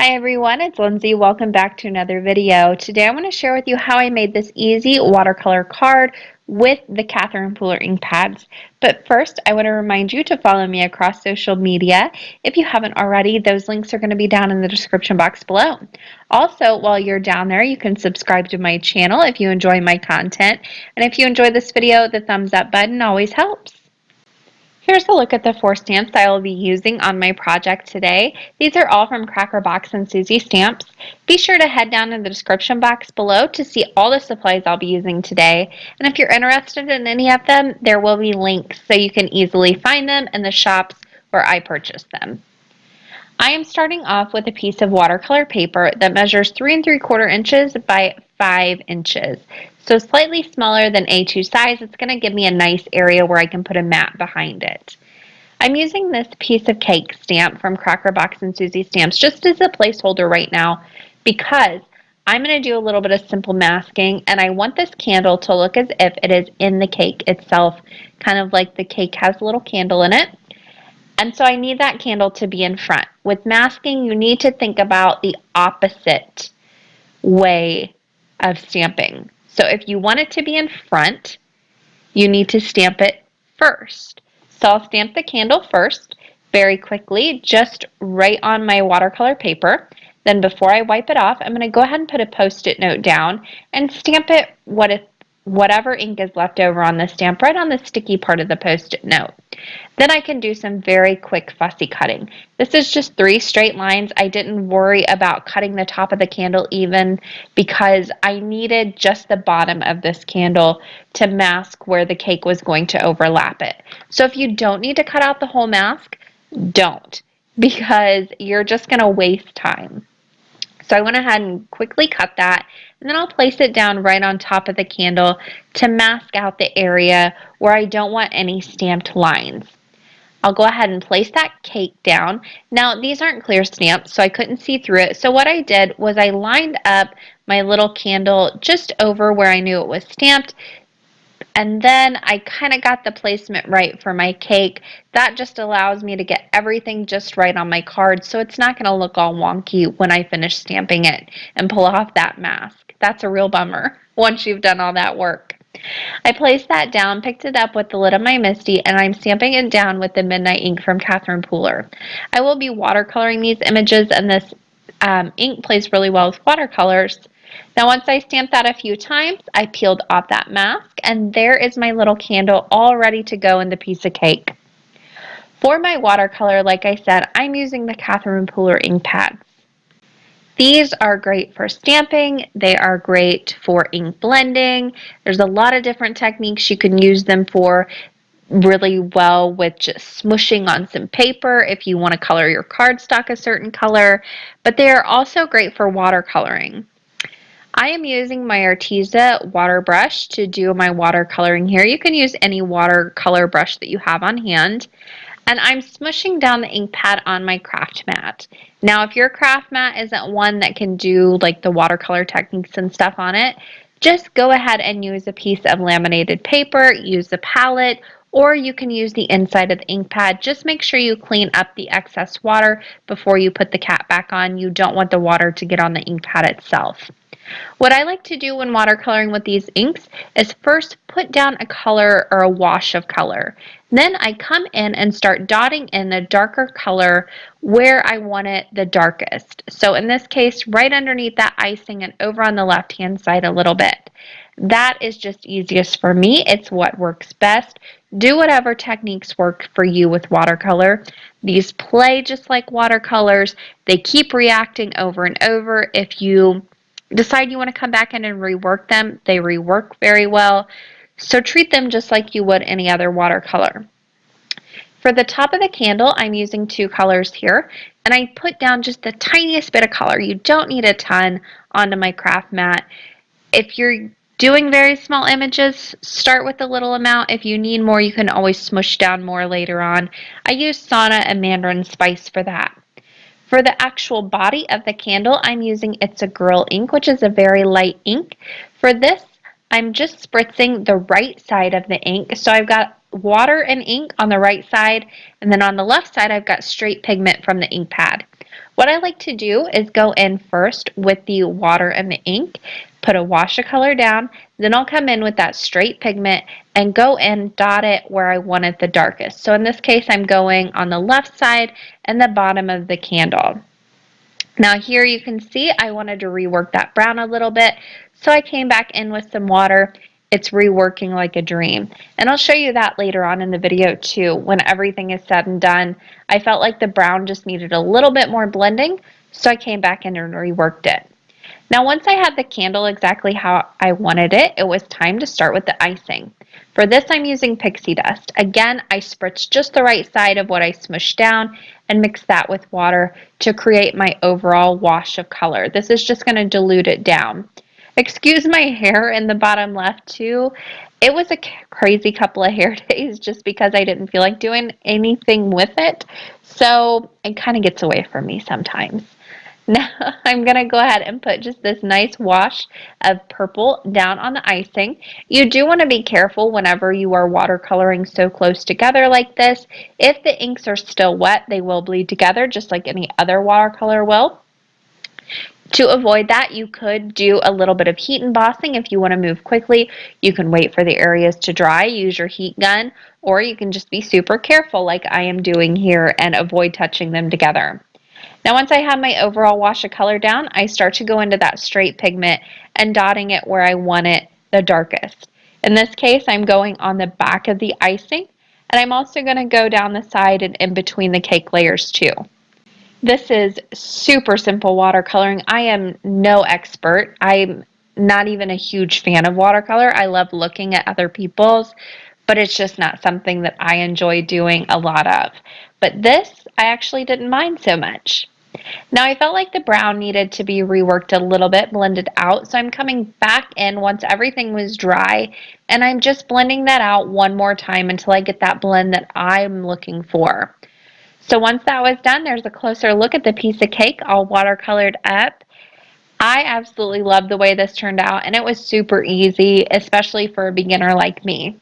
Hi everyone, it's Lindsay. Welcome back to another video. Today I want to share with you how I made this easy watercolor card with the Catherine Pooler ink pads. But first, I want to remind you to follow me across social media. If you haven't already, those links are going to be down in the description box below. Also, while you're down there, you can subscribe to my channel if you enjoy my content. And if you enjoy this video, the thumbs up button always helps. Here's a look at the 4 stamps I will be using on my project today. These are all from Cracker Box and Susie Stamps. Be sure to head down in the description box below to see all the supplies I'll be using today. And if you're interested in any of them, there will be links so you can easily find them in the shops where I purchased them. I am starting off with a piece of watercolor paper that measures 3 3/4 inches by 5 inches. So slightly smaller than A2 size. It's going to give me a nice area where I can put a mat behind it. I'm using this piece of cake stamp from Cracker Box and Susie Stamps just as a placeholder right now because I'm going to do a little bit of simple masking and I want this candle to look as if it is in the cake itself, kind of like the cake has a little candle in it. And so I need that candle to be in front. With masking, you need to think about the opposite way of stamping. So if you want it to be in front, you need to stamp it first. So I'll stamp the candle first, very quickly, just right on my watercolor paper. Then before I wipe it off, I'm going to go ahead and put a Post-it note down and stamp it whatever ink is left over on the stamp right on the sticky part of the Post-it note. Then I can do some very quick fussy cutting. This is just 3 straight lines. I didn't worry about cutting the top of the candle even because I needed just the bottom of this candle to mask where the cake was going to overlap it. So if you don't need to cut out the whole mask, don't, because you're just going to waste time. So I went ahead and quickly cut that, and then I'll place it down right on top of the candle to mask out the area where I don't want any stamped lines. I'll go ahead and place that cake down. Now, these aren't clear stamps, so I couldn't see through it. So what I did was I lined up my little candle just over where I knew it was stamped, and then I kind of got the placement right for my cake. That just allows me to get everything just right on my card so it's not going to look all wonky when I finish stamping it and pull off that mask. That's a real bummer once you've done all that work. I placed that down, picked it up with the lid of my Misty, and I'm stamping it down with the Midnight ink from Catherine Pooler. I will be watercoloring these images, and this ink plays really well with watercolors. Now once I stamped that a few times, I peeled off that mask, and there is my little candle all ready to go in the piece of cake. For my watercolor, like I said, I'm using the Catherine Pooler ink pads. These are great for stamping. They are great for ink blending. There's a lot of different techniques you can use them for really well with just smushing on some paper if you want to color your cardstock a certain color, but they are also great for watercoloring. I am using my Arteza water brush to do my watercoloring here. You can use any watercolor brush that you have on hand. And I'm smushing down the ink pad on my craft mat. Now, if your craft mat isn't one that can do like the watercolor techniques and stuff on it, just go ahead and use a piece of laminated paper, use a palette, or you can use the inside of the ink pad. Just make sure you clean up the excess water before you put the cap back on. You don't want the water to get on the ink pad itself. What I like to do when watercoloring with these inks is first put down a color or a wash of color. Then I come in and start dotting in the darker color where I want it the darkest. So in this case, right underneath that icing and over on the left-hand side a little bit. That is just easiest for me. It's what works best. Do whatever techniques work for you with watercolor. These play just like watercolors. They keep reacting over and over. If you decide you want to come back in and rework them, they rework very well. So treat them just like you would any other watercolor. For the top of the candle, I'm using 2 colors here, and I put down just the tiniest bit of color. You don't need a ton onto my craft mat. If you're doing very small images, start with a little amount. If you need more, you can always smush down more later on. I use Sauna and Mandarin Spice for that. For the actual body of the candle, I'm using It's a Girl ink, which is a very light ink. For this, I'm just spritzing the right side of the ink. So I've got water and ink on the right side, and then on the left side I've got straight pigment from the ink pad. What I like to do is go in first with the water and the ink, put a wash of color down, then I'll come in with that straight pigment and go and dot it where I want it the darkest. So in this case I'm going on the left side and the bottom of the candle. Now here you can see I wanted to rework that brown a little bit, so I came back in with some water. It's reworking like a dream. And I'll show you that later on in the video too. When everything is said and done, I felt like the brown just needed a little bit more blending, so I came back in and reworked it. Now once I had the candle exactly how I wanted it, it was time to start with the icing. For this I'm using pixie dust. Again, I spritzed just the right side of what I smushed down and mixed that with water to create my overall wash of color. This is just going to dilute it down. Excuse my hair in the bottom left too. It was a crazy couple of hair days just because I didn't feel like doing anything with it. So it kind of gets away from me sometimes. Now I'm going to go ahead and put just this nice wash of purple down on the icing. You do want to be careful whenever you are watercoloring so close together like this. If the inks are still wet, they will bleed together just like any other watercolor will. To avoid that, you could do a little bit of heat embossing if you want to move quickly. You can wait for the areas to dry, use your heat gun, or you can just be super careful like I am doing here and avoid touching them together. Now once I have my overall wash of color down, I start to go into that straight pigment and dotting it where I want it the darkest. In this case, I'm going on the back of the icing, and I'm also going to go down the side and in between the cake layers too. This is super simple watercoloring. I am no expert. I'm not even a huge fan of watercolor. I love looking at other people's, but it's just not something that I enjoy doing a lot of. But this, I actually didn't mind so much. Now I felt like the brown needed to be reworked a little bit, blended out, so I'm coming back in once everything was dry, and I'm just blending that out one more time until I get that blend that I'm looking for. So once that was done, there's a closer look at the piece of cake all watercolored up. I absolutely love the way this turned out, and it was super easy, especially for a beginner like me.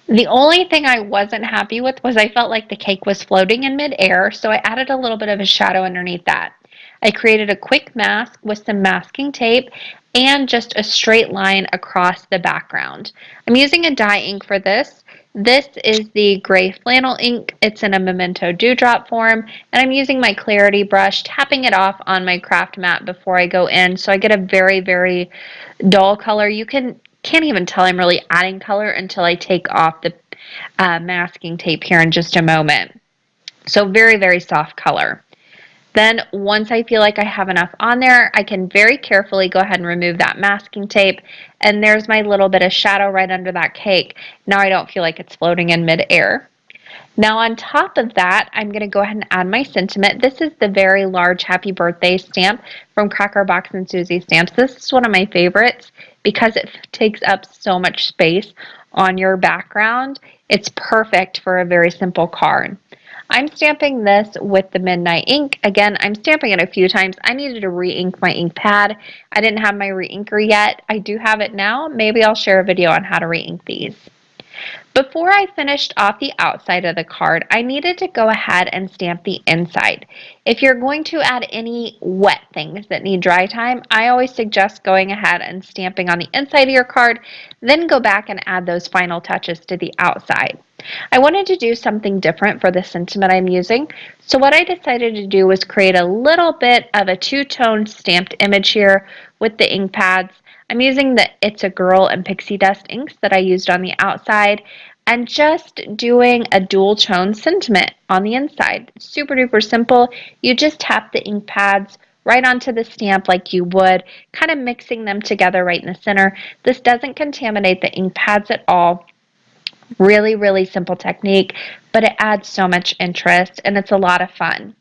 The only thing I wasn't happy with was I felt like the cake was floating in midair, so I added a little bit of a shadow underneath that. I created a quick mask with some masking tape and just a straight line across the background. I'm using a dye ink for this. This is the gray flannel ink. It's in a Memento Dewdrop form, and I'm using my clarity brush, tapping it off on my craft mat before I go in, so I get a very, very dull color. You can't even tell I'm really adding color until I take off the masking tape here in just a moment. So very, very soft color. Then once I feel like I have enough on there, I can very carefully go ahead and remove that masking tape, and there's my little bit of shadow right under that cake. Now I don't feel like it's floating in midair. Now on top of that, I'm going to go ahead and add my sentiment. This is the very large happy birthday stamp from Cracker Box and Susie Stamps. This is one of my favorites because it takes up so much space on your background. It's perfect for a very simple card. I'm stamping this with the Midnight ink. Again, I'm stamping it a few times. I needed to re-ink my ink pad. I didn't have my re-inker yet. I do have it now. Maybe I'll share a video on how to re-ink these. Before I finished off the outside of the card, I needed to go ahead and stamp the inside. If you're going to add any wet things that need dry time, I always suggest going ahead and stamping on the inside of your card, then go back and add those final touches to the outside. I wanted to do something different for the sentiment I'm using, so what I decided to do was create a little bit of a two-tone stamped image here with the ink pads. I'm using the It's a Girl and Pixie Dust inks that I used on the outside and just doing a dual tone sentiment on the inside. Super duper simple. You just tap the ink pads right onto the stamp like you would, kind of mixing them together right in the center. This doesn't contaminate the ink pads at all. Really, really simple technique, but it adds so much interest and it's a lot of fun.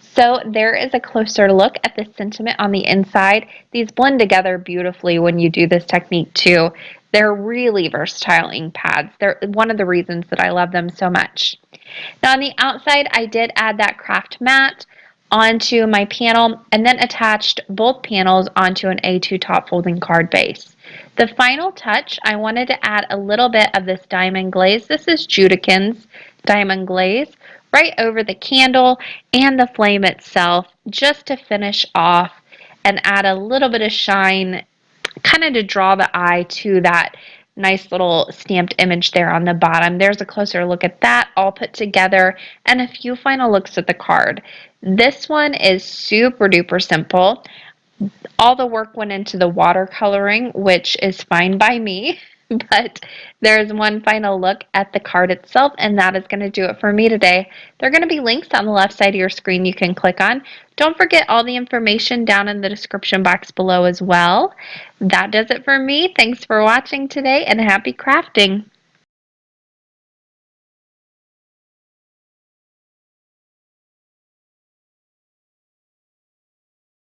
So there is a closer look at the sentiment on the inside. These blend together beautifully when you do this technique too. They're really versatile ink pads. They're one of the reasons that I love them so much. Now on the outside, I did add that craft mat onto my panel and then attached both panels onto an A2 top folding card base. The final touch, I wanted to add a little bit of this diamond glaze. This is Judican's diamond glaze right over the candle and the flame itself, just to finish off and add a little bit of shine, kind of to draw the eye to that nice little stamped image there on the bottom. There's a closer look at that all put together, and a few final looks at the card. This one is super duper simple. All the work went into the watercoloring, which is fine by me, but there's one final look at the card itself, and that is going to do it for me today. There are going to be links on the left side of your screen you can click on. Don't forget all the information down in the description box below as well. That does it for me. Thanks for watching today, and happy crafting!